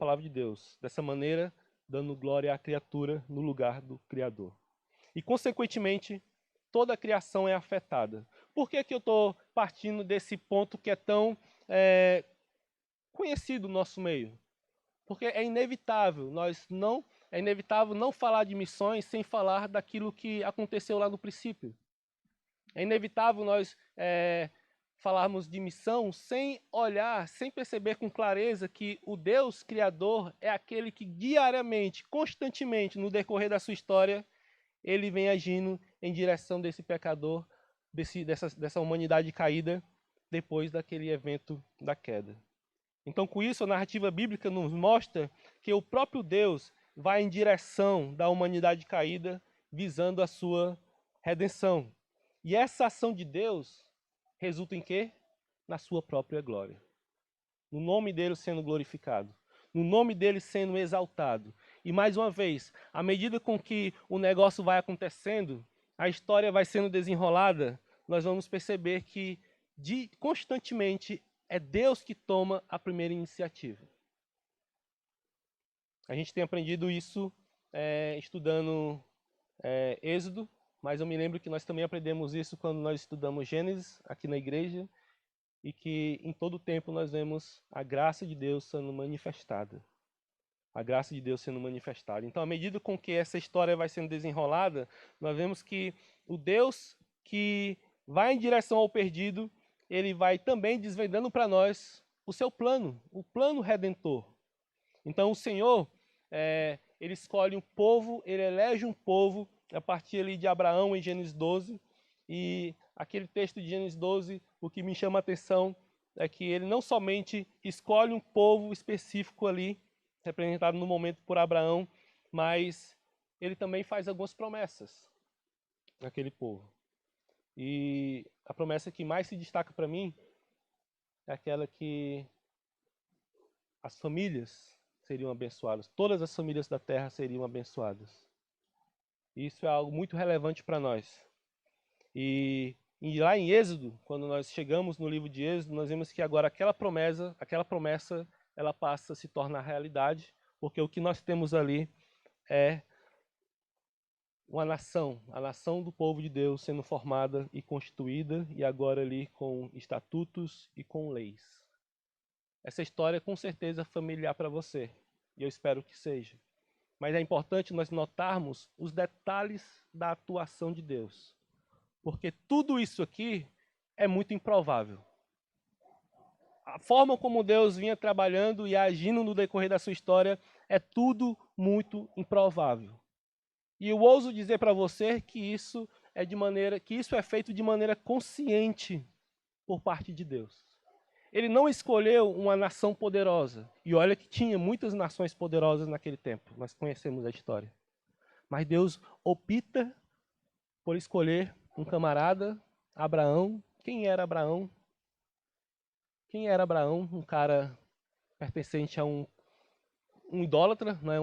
palavra de Deus, dessa maneira, dando glória à criatura no lugar do Criador. E, consequentemente, toda a criação é afetada. Por que eu estou partindo desse ponto que é tão conhecido no nosso meio? Porque é inevitável, é inevitável não falar de missões sem falar daquilo que aconteceu lá no princípio. É inevitável nós falarmos de missão sem olhar, sem perceber com clareza que o Deus Criador é aquele que diariamente, constantemente, no decorrer da sua história, ele vem agindo em direção desse pecador, dessa humanidade caída, depois daquele evento da queda. Então, com isso, a narrativa bíblica nos mostra que o próprio Deus vai em direção da humanidade caída, visando a sua redenção. E essa ação de Deus resulta em quê? Na sua própria glória. No nome dele sendo glorificado. No nome dele sendo exaltado. E mais uma vez, à medida com que o negócio vai acontecendo, a história vai sendo desenrolada, nós vamos perceber que constantemente é Deus que toma a primeira iniciativa. A gente tem aprendido isso estudando Êxodo, mas eu me lembro que nós também aprendemos isso quando nós estudamos Gênesis aqui na igreja, e que em todo tempo nós vemos a graça de Deus sendo manifestada. A graça de Deus sendo manifestada. Então, à medida com que essa história vai sendo desenrolada, nós vemos que o Deus que vai em direção ao perdido, ele vai também desvendando para nós o seu plano, o plano redentor. Então, o Senhor, ele escolhe um povo, ele elege um povo, a partir ali de Abraão em Gênesis 12, e aquele texto de Gênesis 12, o que me chama a atenção é que ele não somente escolhe um povo específico ali, representado no momento por Abraão, mas ele também faz algumas promessas naquele povo. E a promessa que mais se destaca para mim é aquela que as famílias seriam abençoadas, todas as famílias da terra seriam abençoadas. Isso é algo muito relevante para nós. E lá em Êxodo, quando nós chegamos no livro de Êxodo, nós vemos que agora aquela promessa, ela passa a se tornar realidade, porque o que nós temos ali é uma nação, a nação do povo de Deus sendo formada e constituída, e agora ali com estatutos e com leis. Essa história com certeza é familiar para você, e eu espero que seja. Mas é importante nós notarmos os detalhes da atuação de Deus, porque tudo isso aqui é muito improvável. A forma como Deus vinha trabalhando e agindo no decorrer da sua história é tudo muito improvável. E eu ouso dizer para você que isso é feito de maneira consciente por parte de Deus. Ele não escolheu uma nação poderosa. E olha que tinha muitas nações poderosas naquele tempo. Nós conhecemos a história. Mas Deus opta por escolher um camarada, Abraão. Quem era Abraão? Quem era Abraão? Um cara pertencente a um idólatra, não é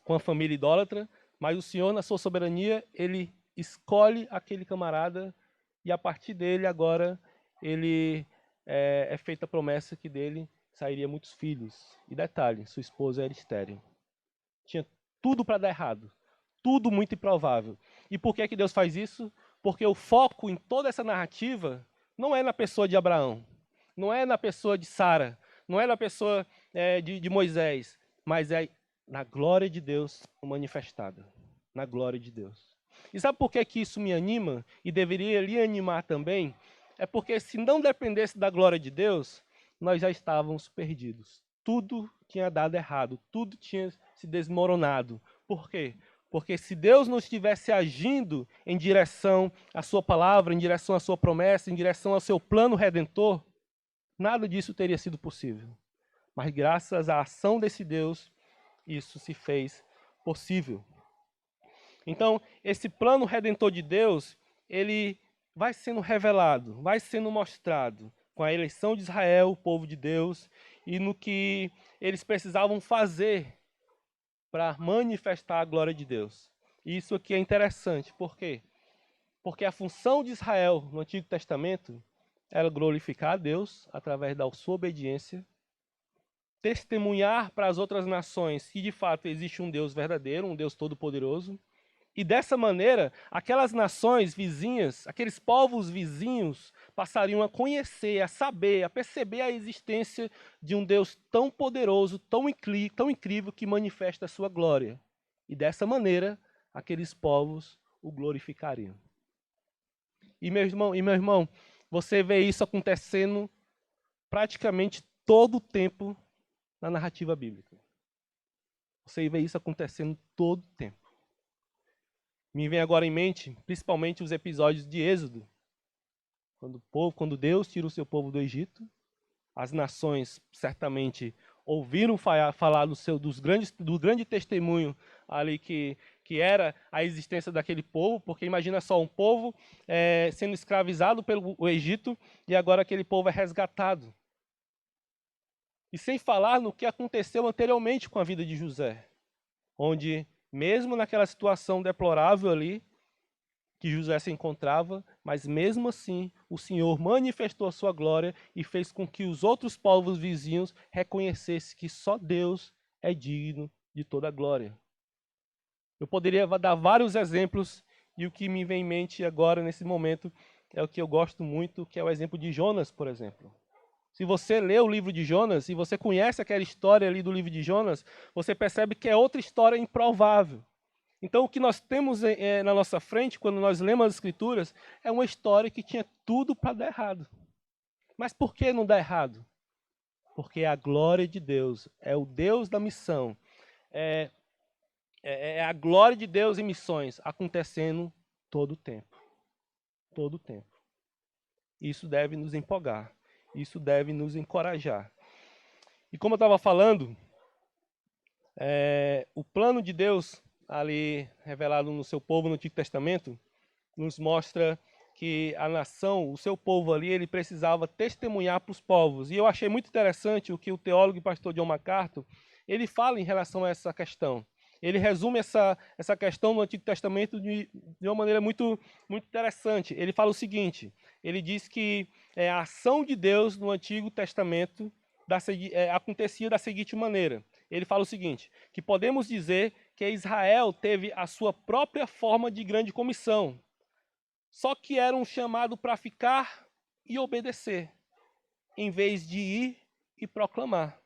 uma família idólatra. Mas o Senhor, na sua soberania, ele escolhe aquele camarada e a partir dele agora ele é feita a promessa que dele sairia muitos filhos. E detalhe, sua esposa era estéril. Tinha tudo para dar errado. Tudo muito improvável. E por que Deus faz isso? Porque o foco em toda essa narrativa não é na pessoa de Abraão, não é na pessoa de Sara, não é na pessoa de Moisés, mas é na glória de Deus manifestada. Na glória de Deus. E sabe por que isso me anima e deveria lhe animar também? É porque se não dependesse da glória de Deus, nós já estávamos perdidos. Tudo tinha dado errado, tudo tinha se desmoronado. Por quê? Porque se Deus não estivesse agindo em direção à sua palavra, em direção à sua promessa, em direção ao seu plano redentor, nada disso teria sido possível. Mas graças à ação desse Deus, isso se fez possível. Então, esse plano redentor de Deus, ele vai sendo revelado, vai sendo mostrado com a eleição de Israel, o povo de Deus, e no que eles precisavam fazer para manifestar a glória de Deus. E isso aqui é interessante, por quê? Porque a função de Israel no Antigo Testamento era glorificar a Deus através da sua obediência testemunhar para as outras nações que de fato existe um Deus verdadeiro, um Deus todo-poderoso. E dessa maneira, aquelas nações vizinhas, aqueles povos vizinhos, passariam a conhecer, a saber, a perceber a existência de um Deus tão poderoso, tão incrível, que manifesta a sua glória. E dessa maneira, aqueles povos o glorificariam. E meu irmão, você vê isso acontecendo praticamente todo o tempo na narrativa bíblica. Você vê isso acontecendo todo o tempo. Me vem agora em mente, principalmente os episódios de Êxodo. Quando Deus tira o seu povo do Egito, as nações certamente ouviram falar do grande testemunho ali que era a existência daquele povo, porque imagina só, um povo sendo escravizado pelo Egito e agora aquele povo é resgatado. E sem falar no que aconteceu anteriormente com a vida de José, onde mesmo naquela situação deplorável ali, que José se encontrava, mas mesmo assim o Senhor manifestou a sua glória e fez com que os outros povos vizinhos reconhecessem que só Deus é digno de toda a glória. Eu poderia dar vários exemplos e o que me vem em mente agora, nesse momento, é o que eu gosto muito, que é o exemplo de Jonas, por exemplo. Se você lê o livro de Jonas e você conhece aquela história ali do livro de Jonas, você percebe que é outra história improvável. Então, o que nós temos na nossa frente, quando nós lemos as Escrituras, é uma história que tinha tudo para dar errado. Mas por que não dá errado? Porque é a glória de Deus, é o Deus da missão, é a glória de Deus em missões acontecendo todo o tempo. Todo o tempo. Isso deve nos empolgar, isso deve nos encorajar. E como eu estava falando, o plano de Deus ali revelado no seu povo no Antigo Testamento nos mostra que a nação, o seu povo ali, ele precisava testemunhar para os povos. E eu achei muito interessante o que o teólogo e pastor John MacArthur, ele fala em relação a essa questão. Ele resume essa questão no Antigo Testamento de uma maneira muito, muito interessante. Ele fala o seguinte, ele diz que a ação de Deus no Antigo Testamento acontecia da seguinte maneira. Ele fala o seguinte, que podemos dizer que Israel teve a sua própria forma de grande comissão, só que era um chamado para ficar e obedecer, em vez de ir e proclamar.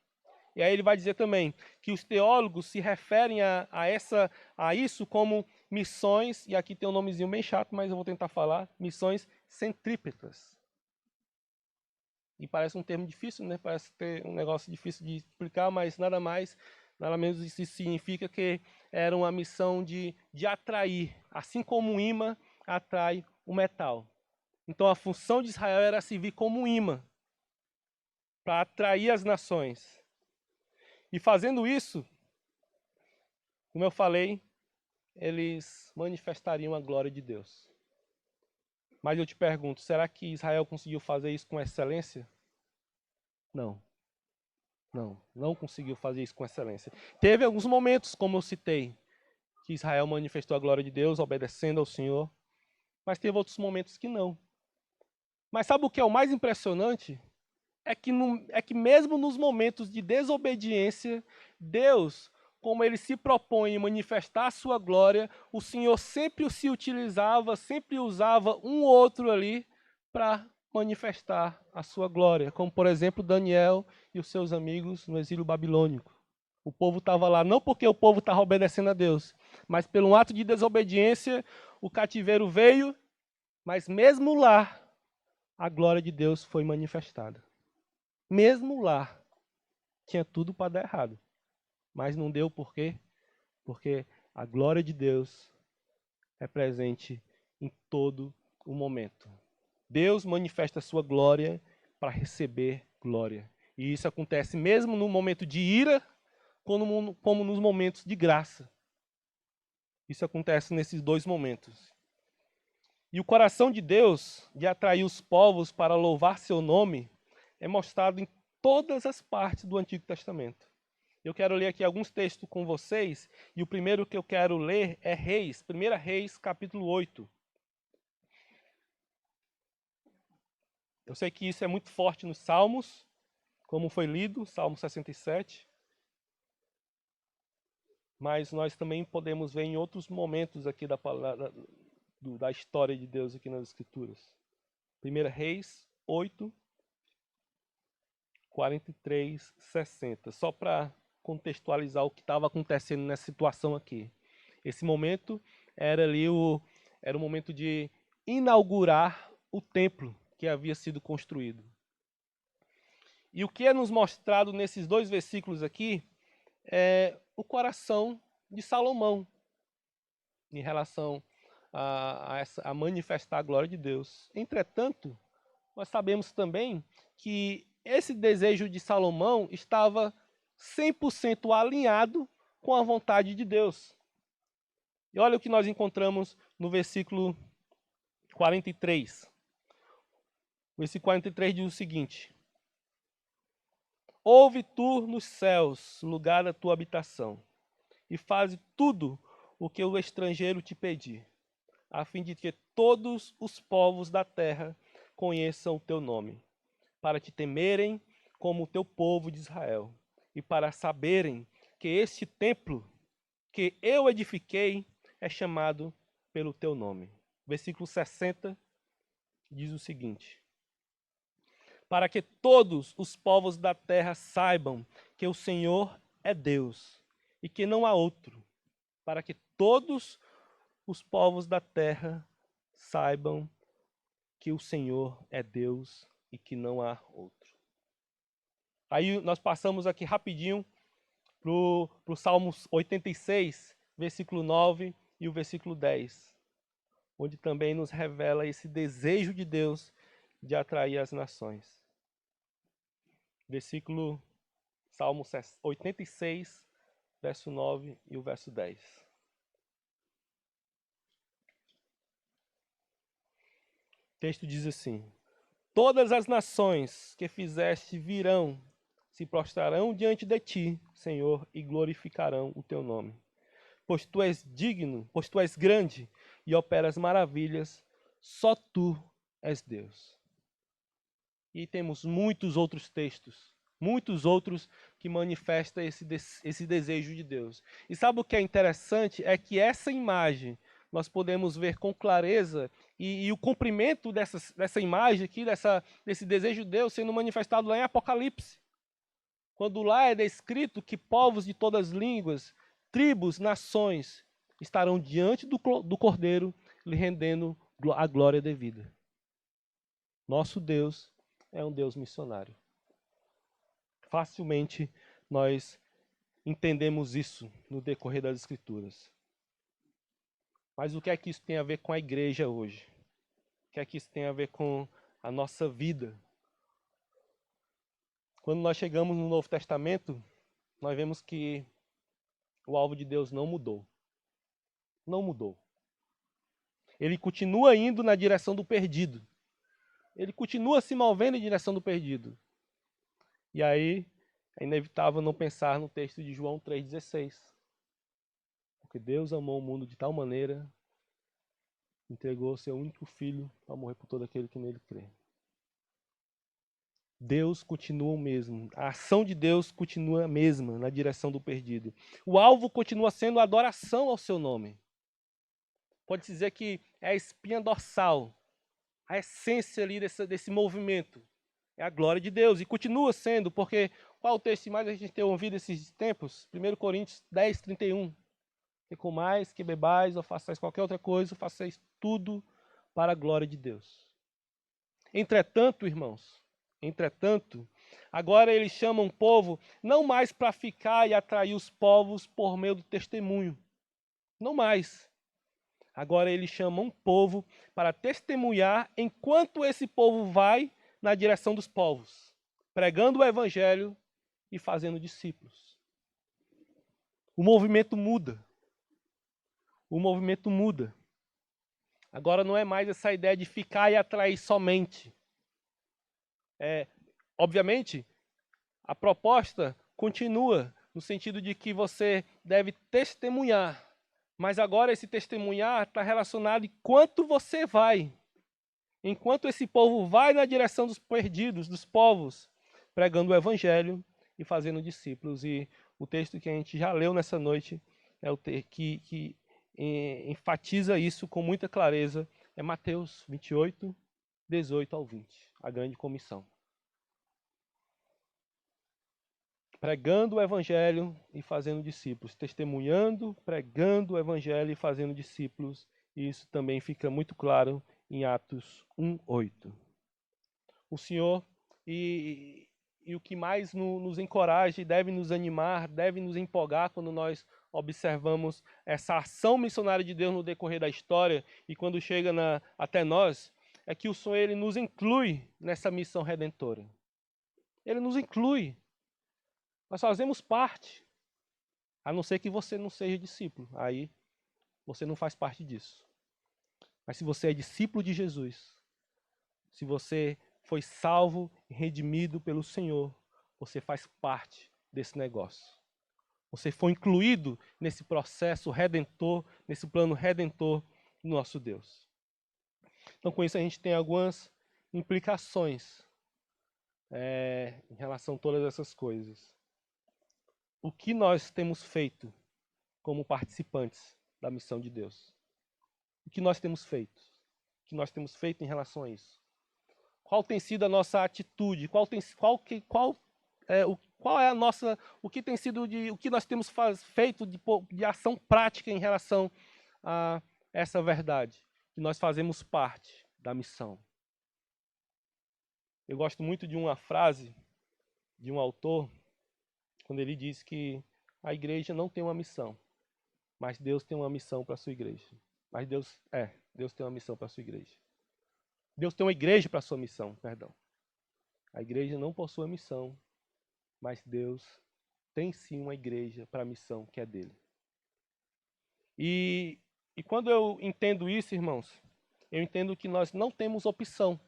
E aí ele vai dizer também que os teólogos se referem a isso como missões, e aqui tem um nomezinho bem chato, mas eu vou tentar falar, missões centrípetas. E parece um termo difícil, né? Parece ter um negócio difícil de explicar, mas nada menos isso significa que era uma missão de atrair, assim como um imã atrai o metal. Então a função de Israel era servir como um imã para atrair as nações. E fazendo isso, como eu falei, eles manifestariam a glória de Deus. Mas eu te pergunto, será que Israel conseguiu fazer isso com excelência? Não. Não conseguiu fazer isso com excelência. Teve alguns momentos, como eu citei, que Israel manifestou a glória de Deus, obedecendo ao Senhor, mas teve outros momentos que não. Mas sabe o que é o mais impressionante? É que mesmo nos momentos de desobediência, Deus, como ele se propõe em manifestar a sua glória, o Senhor sempre se utilizava, sempre usava um ou outro ali para manifestar a sua glória, como por exemplo Daniel e os seus amigos no exílio babilônico. O povo estava lá não porque o povo estava obedecendo a Deus, mas pelo ato de desobediência, o cativeiro veio, mas mesmo lá, a glória de Deus foi manifestada. Mesmo lá, tinha tudo para dar errado. Mas não deu por quê? Porque a glória de Deus é presente em todo o momento. Deus manifesta a sua glória para receber glória. E isso acontece mesmo no momento de ira, como nos momentos de graça. Isso acontece nesses dois momentos. E o coração de Deus de atrair os povos para louvar seu nome é mostrado em todas as partes do Antigo Testamento. Eu quero ler aqui alguns textos com vocês, e o primeiro que eu quero ler é Reis, 1 Reis, capítulo 8. Eu sei que isso é muito forte nos Salmos, como foi lido, Salmo 67. Mas nós também podemos ver em outros momentos aqui da palavra, da história de Deus aqui nas Escrituras. 1 Reis 8, 43, 60. Só para contextualizar o que estava acontecendo nessa situação aqui. Esse momento era o momento de inaugurar o templo que havia sido construído. E o que é nos mostrado nesses dois versículos aqui é o coração de Salomão em relação a manifestar a glória de Deus. Entretanto, nós sabemos também que esse desejo de Salomão estava 100% alinhado com a vontade de Deus. E olha o que nós encontramos no versículo 43. O versículo 43 diz o seguinte: ouve tu nos céus, lugar da tua habitação, e faze tudo o que o estrangeiro te pedir, a fim de que todos os povos da terra conheçam o teu nome, para te temerem como o teu povo de Israel, e para saberem que este templo que eu edifiquei é chamado pelo teu nome. Versículo 60 diz o seguinte: para que todos os povos da terra saibam que o Senhor é Deus e que não há outro, para que todos os povos da terra saibam que o Senhor é Deus e que não há outro. Aí nós passamos aqui rapidinho para o Salmo 86, versículo 9 e o versículo 10, onde também nos revela esse desejo de Deus de atrair as nações. Versículo Salmo 86, verso 9 e o verso 10. O texto diz assim: todas as nações que fizeste virão, se prostrarão diante de ti, Senhor, e glorificarão o teu nome. Pois tu és digno, pois tu és grande e operas maravilhas, só tu és Deus. E temos muitos outros textos, muitos outros que manifestam esse desejo de Deus. E sabe o que é interessante? É que essa imagem nós podemos ver com clareza e o cumprimento dessa imagem aqui, desse desejo de Deus sendo manifestado lá em Apocalipse. Quando lá é descrito que povos de todas as línguas, tribos, nações estarão diante do Cordeiro, lhe rendendo a glória devida. Nosso Deus é um Deus missionário. Facilmente nós entendemos isso no decorrer das Escrituras. Mas o que é que isso tem a ver com a igreja hoje? O que é que isso tem a ver com a nossa vida? Quando nós chegamos no Novo Testamento, nós vemos que o alvo de Deus não mudou. Não mudou. Ele continua indo na direção do perdido. Ele continua se movendo em direção do perdido. E aí, é inevitável não pensar no texto de João 3,16. Porque Deus amou o mundo de tal maneira, entregou o seu único filho para morrer por todo aquele que nele crê. Deus continua o mesmo. A ação de Deus continua a mesma na direção do perdido. O alvo continua sendo a adoração ao seu nome. Pode-se dizer que é a espinha dorsal, a essência ali desse movimento. É a glória de Deus. E continua sendo, porque qual o texto mais a gente tem ouvido esses tempos? 1 Coríntios 10, 31. Que comais, que bebais, ou façais qualquer outra coisa, façais tudo para a glória de Deus. Entretanto, irmãos, agora eles chamam o povo não mais para ficar e atrair os povos por meio do testemunho. Não mais. Agora eles chamam o povo para testemunhar enquanto esse povo vai na direção dos povos, pregando o evangelho e fazendo discípulos. O movimento muda. O movimento muda. Agora não é mais essa ideia de ficar e atrair somente. Obviamente, a proposta continua no sentido de que você deve testemunhar. Mas agora esse testemunhar está relacionado enquanto você vai. Enquanto esse povo vai na direção dos perdidos, dos povos, pregando o evangelho e fazendo discípulos. E o texto que a gente já leu nessa noite é o que enfatiza isso com muita clareza, é Mateus 28, 18 ao 20, a grande comissão. Pregando o evangelho e fazendo discípulos, testemunhando, pregando o evangelho e fazendo discípulos, e isso também fica muito claro em Atos 1:8. O Senhor, e o que mais nos encoraja e deve nos animar, deve nos empolgar quando nós observamos essa ação missionária de Deus no decorrer da história e quando chega até nós, é que o Senhor ele nos inclui nessa missão redentora. Ele nos inclui. Nós fazemos parte, a não ser que você não seja discípulo. Aí você não faz parte disso. Mas se você é discípulo de Jesus, se você foi salvo e redimido pelo Senhor, você faz parte desse negócio. Você foi incluído nesse processo redentor, nesse plano redentor do nosso Deus. Então, com isso, a gente tem algumas implicações em relação a todas essas coisas. O que nós temos feito como participantes da missão de Deus? O que nós temos feito? O que nós temos feito em relação a isso? Qual tem sido a nossa atitude? Qual é a nossa, o que tem sido o que nós temos feito de ação prática em relação a essa verdade? Que nós fazemos parte da missão. Eu gosto muito de uma frase de um autor, quando ele diz que a igreja não tem uma missão, mas Deus tem uma missão para a sua igreja. Mas Deus tem uma missão para a sua igreja. Deus tem uma igreja para a sua missão, perdão. A igreja não possui a missão, mas Deus tem sim uma igreja para a missão que é dele. E quando eu entendo isso, irmãos, eu entendo que nós não temos opção.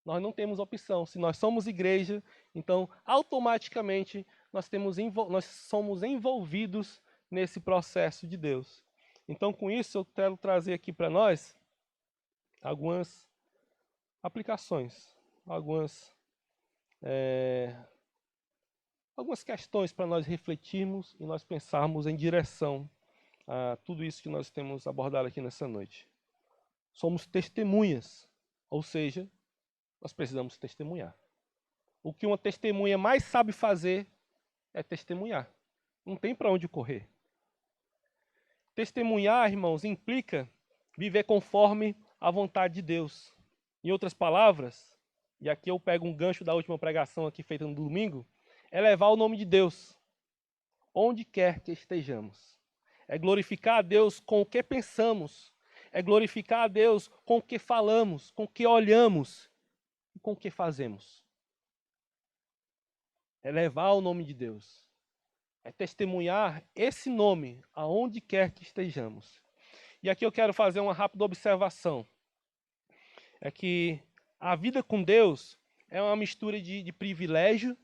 Nós não temos opção. Se nós somos igreja, então automaticamente nós somos envolvidos nesse processo de Deus. Então, com isso, eu quero trazer aqui para nós algumas aplicações, algumas questões para nós refletirmos e nós pensarmos em direção a tudo isso que nós temos abordado aqui nessa noite. Somos testemunhas, ou seja, nós precisamos testemunhar. O que uma testemunha mais sabe fazer é testemunhar. Não tem para onde correr. Testemunhar, irmãos, implica viver conforme a vontade de Deus. Em outras palavras, e aqui eu pego um gancho da última pregação aqui feita no domingo, é levar o nome de Deus onde quer que estejamos. É glorificar a Deus com o que pensamos. É glorificar a Deus com o que falamos, com o que olhamos e com o que fazemos. É levar o nome de Deus. É testemunhar esse nome aonde quer que estejamos. E aqui eu quero fazer uma rápida observação. É que a vida com Deus é uma mistura de privilégio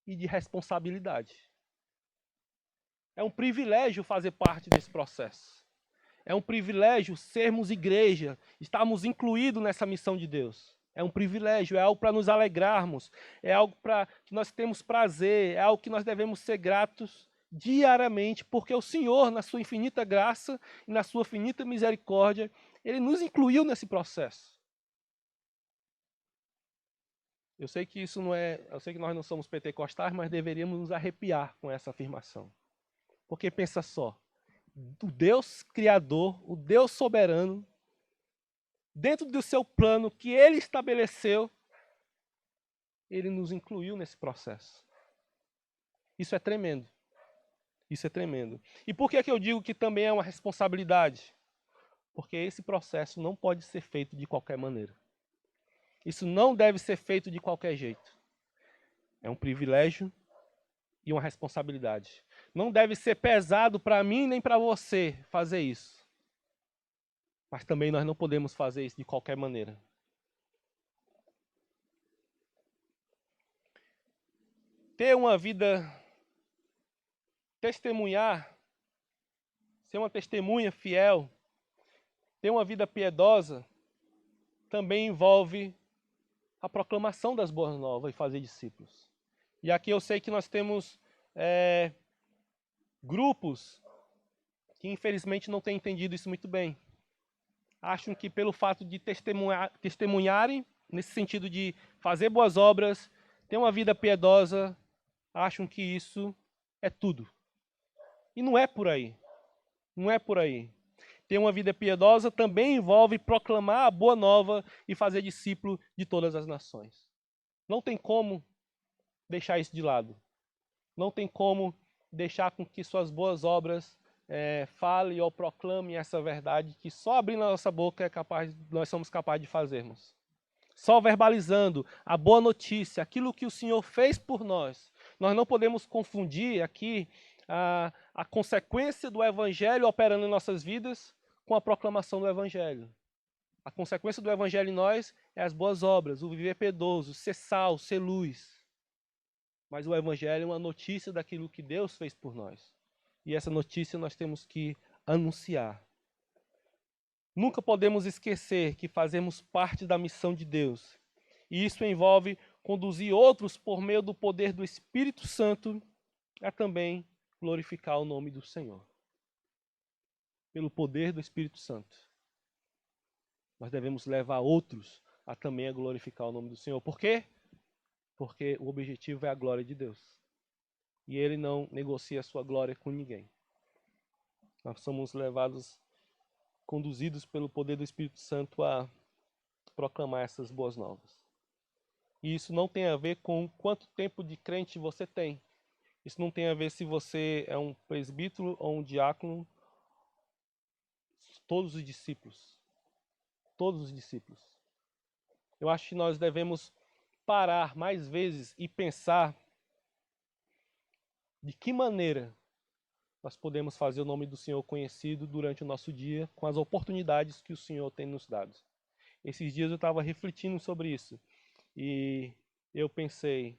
e de responsabilidade. É um privilégio fazer parte desse processo. É um privilégio sermos igreja, estarmos incluídos nessa missão de Deus. É um privilégio, é algo para nos alegrarmos, é algo para que nós temos prazer, é algo que nós devemos ser gratos diariamente, porque o Senhor, na sua infinita graça e na sua infinita misericórdia, Ele nos incluiu nesse processo. Eu sei que eu sei que nós não somos pentecostais, mas deveríamos nos arrepiar com essa afirmação. Porque pensa só, o Deus Criador, o Deus soberano, dentro do seu plano que Ele estabeleceu, Ele nos incluiu nesse processo. Isso é tremendo. Isso é tremendo. E por que eu digo que também é uma responsabilidade? Porque esse processo não pode ser feito de qualquer maneira. Isso não deve ser feito de qualquer jeito. É um privilégio e uma responsabilidade. Não deve ser pesado para mim nem para você fazer isso. Mas também nós não podemos fazer isso de qualquer maneira. Ter uma vida, testemunhar, ser uma testemunha fiel, ter uma vida piedosa, também envolve a proclamação das boas novas e fazer discípulos. E aqui eu sei que nós temos grupos que infelizmente não têm entendido isso muito bem. Acham que pelo fato de testemunharem, nesse sentido de fazer boas obras, ter uma vida piedosa, acham que isso é tudo. E não é por aí. Não é por aí. Ter uma vida piedosa também envolve proclamar a boa nova e fazer discípulo de todas as nações. Não tem como deixar isso de lado. Não tem como deixar com que suas boas obras falem ou proclamem essa verdade que só abrindo a nossa boca nós somos capazes de fazermos. Só verbalizando a boa notícia, aquilo que o Senhor fez por nós. Nós não podemos confundir aqui a consequência do Evangelho operando em nossas vidas com a proclamação do Evangelho. A consequência do Evangelho em nós é as boas obras, o viver piedoso, ser sal, ser luz. Mas o Evangelho é uma notícia daquilo que Deus fez por nós. E essa notícia nós temos que anunciar. Nunca podemos esquecer que fazemos parte da missão de Deus. E isso envolve conduzir outros por meio do poder do Espírito Santo a também glorificar o nome do Senhor. Pelo poder do Espírito Santo. Nós devemos levar outros a também glorificar o nome do Senhor. Por quê? Porque o objetivo é a glória de Deus. E Ele não negocia a sua glória com ninguém. Nós somos conduzidos pelo poder do Espírito Santo a proclamar essas boas novas. E isso não tem a ver com quanto tempo de crente você tem. Isso não tem a ver se você é um presbítero ou um diácono. Todos os discípulos. Todos os discípulos. Eu acho que nós devemos parar mais vezes e pensar de que maneira nós podemos fazer o nome do Senhor conhecido durante o nosso dia com as oportunidades que o Senhor tem nos dado. Esses dias eu estava refletindo sobre isso e eu pensei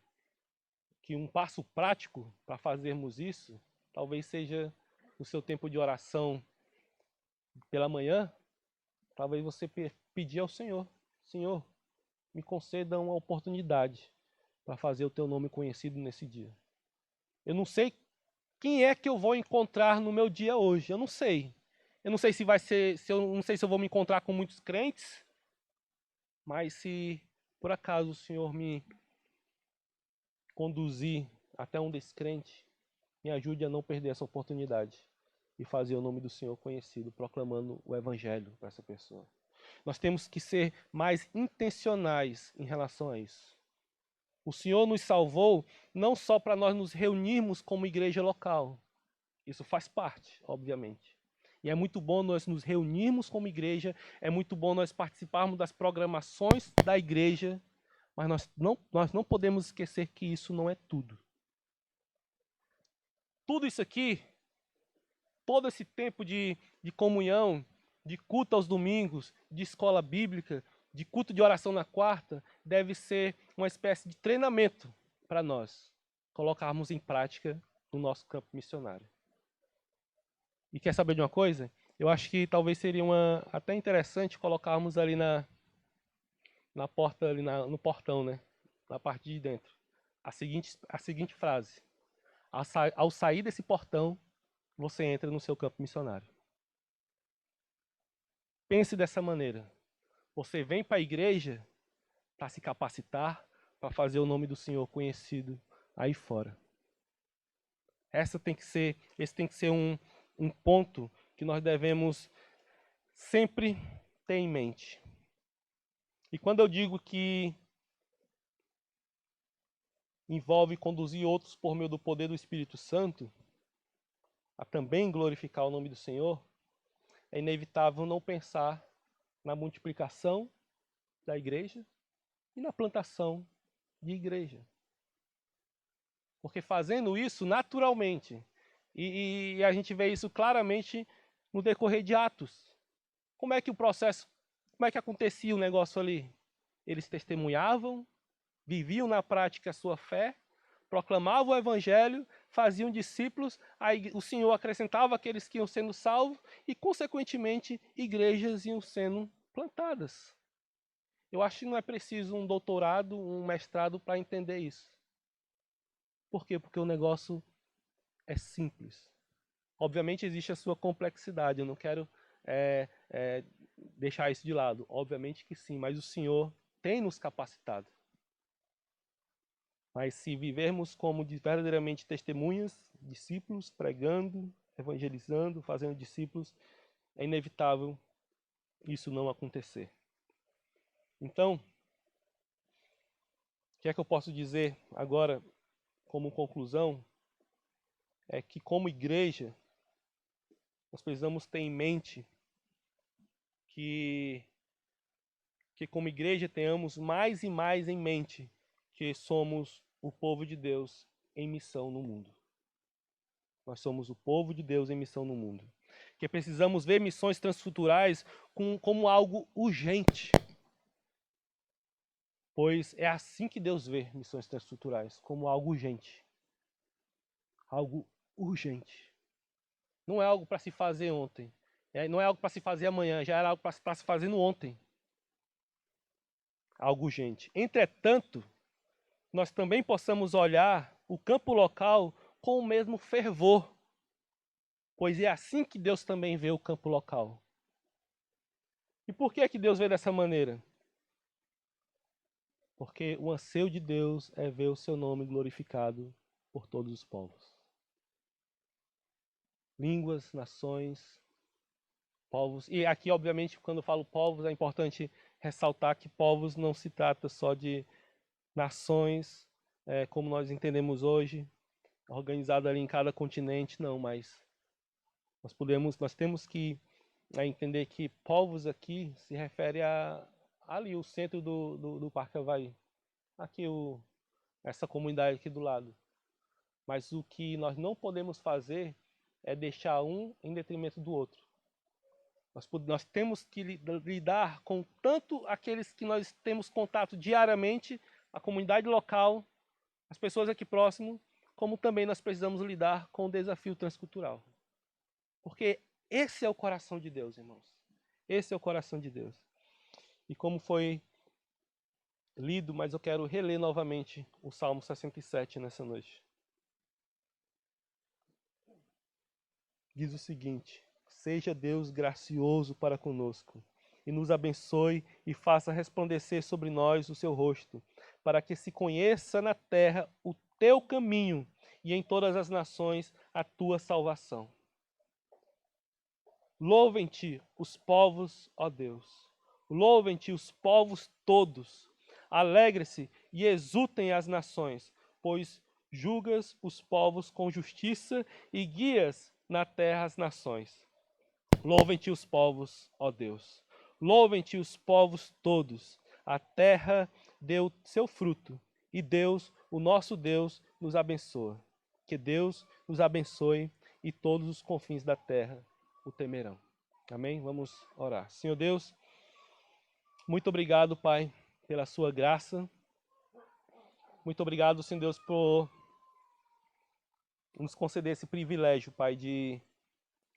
que um passo prático para fazermos isso talvez seja no seu tempo de oração pela manhã, talvez você pedir ao Senhor, Senhor, me conceda uma oportunidade para fazer o teu nome conhecido nesse dia. Eu não sei quem é que eu vou encontrar no meu dia hoje. Eu não sei. Eu não sei se vai ser, não sei se eu vou me encontrar com muitos crentes, mas se por acaso o Senhor me conduzir até um descrente, me ajude a não perder essa oportunidade e fazer o nome do Senhor conhecido, proclamando o Evangelho para essa pessoa. Nós temos que ser mais intencionais em relação a isso. O Senhor nos salvou não só para nós nos reunirmos como igreja local. Isso faz parte, obviamente. E é muito bom nós nos reunirmos como igreja, é muito bom nós participarmos das programações da igreja, mas nós não podemos esquecer que isso não é tudo. Tudo isso aqui, todo esse tempo de comunhão, de culto aos domingos, de escola bíblica, de culto de oração na quarta, deve ser uma espécie de treinamento para nós colocarmos em prática no nosso campo missionário. E quer saber de uma coisa? Eu acho que talvez seria até interessante colocarmos ali na porta, ali no portão, né? Na parte de dentro. A seguinte frase. Ao sair desse portão, você entra no seu campo missionário. Pense dessa maneira. Você vem para a igreja para se capacitar, para fazer o nome do Senhor conhecido aí fora. Esse tem que ser um ponto que nós devemos sempre ter em mente. E quando eu digo que envolve conduzir outros por meio do poder do Espírito Santo, a também glorificar o nome do Senhor, é inevitável não pensar na multiplicação da igreja e na plantação de igreja. Porque fazendo isso naturalmente, e a gente vê isso claramente no decorrer de Atos. Como é que acontecia o negócio ali? Eles testemunhavam, viviam na prática a sua fé, proclamavam o evangelho, faziam discípulos, aí o Senhor acrescentava aqueles que iam sendo salvos e, consequentemente, igrejas iam sendo plantadas. Eu acho que não é preciso um doutorado, um mestrado para entender isso. Por quê? Porque o negócio é simples. Obviamente existe a sua complexidade, eu não quero deixar isso de lado. Obviamente que sim, mas o Senhor tem nos capacitado. Mas se vivermos como verdadeiramente testemunhas, discípulos, pregando, evangelizando, fazendo discípulos, é inevitável isso não acontecer. Então, o que é que eu posso dizer agora como conclusão? É que como igreja, nós precisamos ter em mente que como igreja tenhamos mais e mais em mente que somos o povo de Deus em missão no mundo. Nós somos o povo de Deus em missão no mundo. Que precisamos ver missões transculturais como algo urgente. Pois é assim que Deus vê missões transculturais, como algo urgente. Algo urgente. Não é algo para se fazer ontem. Não é algo para se fazer amanhã, já era algo para se fazer no ontem. Algo urgente. Entretanto, nós também possamos olhar o campo local com o mesmo fervor, pois é assim que Deus também vê o campo local. E por que Deus vê dessa maneira? Porque o anseio de Deus é ver o seu nome glorificado por todos os povos. Línguas, nações, povos. E aqui, obviamente, quando eu falo povos, é importante ressaltar que povos não se trata só de nações, como nós entendemos hoje, organizado ali em cada continente, não, mas nós temos que entender que povos aqui se refere a ali o centro do Parque Havaí, aqui essa comunidade aqui do lado. Mas o que nós não podemos fazer é deixar um em detrimento do outro. Nós temos que lidar com tanto aqueles que nós temos contato diariamente, a comunidade local, as pessoas aqui próximo, como também nós precisamos lidar com o desafio transcultural. Porque esse é o coração de Deus, irmãos. Esse é o coração de Deus. E como foi lido, mas eu quero reler novamente o Salmo 67 nessa noite. Diz o seguinte: seja Deus gracioso para conosco, e nos abençoe e faça resplandecer sobre nós o seu rosto, para que se conheça na terra o teu caminho e em todas as nações a tua salvação. Louvem-te os povos, ó Deus. Louvem-te os povos todos. Alegre-se e exultem as nações, pois julgas os povos com justiça e guias na terra as nações. Louvem-te os povos, ó Deus. Louvem-te os povos todos. A terra deu seu fruto e Deus, o nosso Deus, nos abençoa. Que Deus nos abençoe e todos os confins da terra o temerão. Amém? Vamos orar. Senhor Deus, muito obrigado, Pai, pela sua graça. Muito obrigado, Senhor Deus, por nos conceder esse privilégio, Pai, de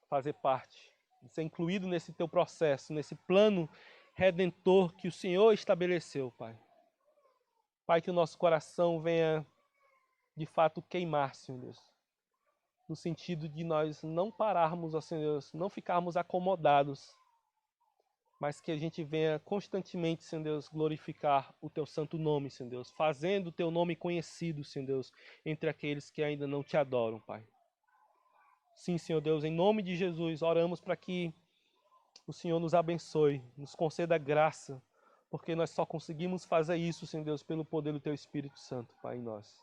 fazer parte, de ser incluído nesse teu processo, nesse plano redentor que o Senhor estabeleceu, Pai. Pai, que o nosso coração venha, de fato, queimar, Senhor Deus. No sentido de nós não pararmos, ó Senhor Deus, não ficarmos acomodados, mas que a gente venha constantemente, Senhor Deus, glorificar o teu santo nome, Senhor Deus, fazendo o teu nome conhecido, Senhor Deus, entre aqueles que ainda não te adoram, Pai. Sim, Senhor Deus, em nome de Jesus, oramos para que o Senhor nos abençoe, nos conceda graça, porque nós só conseguimos fazer isso, Senhor Deus, pelo poder do teu Espírito Santo, Pai, em nós.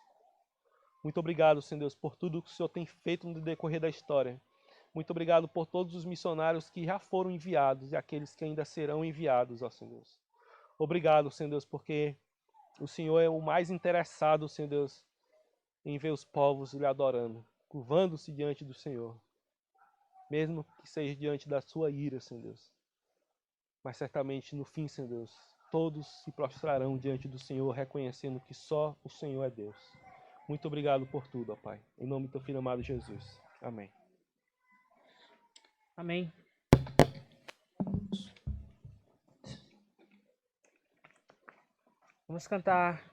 Muito obrigado, Senhor Deus, por tudo que o Senhor tem feito no decorrer da história. Muito obrigado por todos os missionários que já foram enviados e aqueles que ainda serão enviados, ó Senhor Deus. Obrigado, Senhor Deus, porque o Senhor é o mais interessado, Senhor Deus, em ver os povos lhe adorando, curvando-se diante do Senhor. Mesmo que seja diante da sua ira, Senhor Deus. Mas certamente no fim, Senhor Deus, todos se prostrarão diante do Senhor, reconhecendo que só o Senhor é Deus. Muito obrigado por tudo, ó Pai. Em nome do teu filho amado Jesus. Amém. Amém. Vamos cantar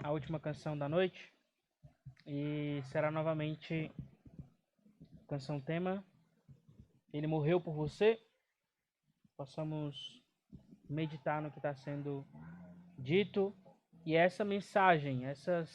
a última canção da noite e será novamente canção tema. Ele morreu por você. Possamos meditar no que está sendo dito e essa mensagem, essas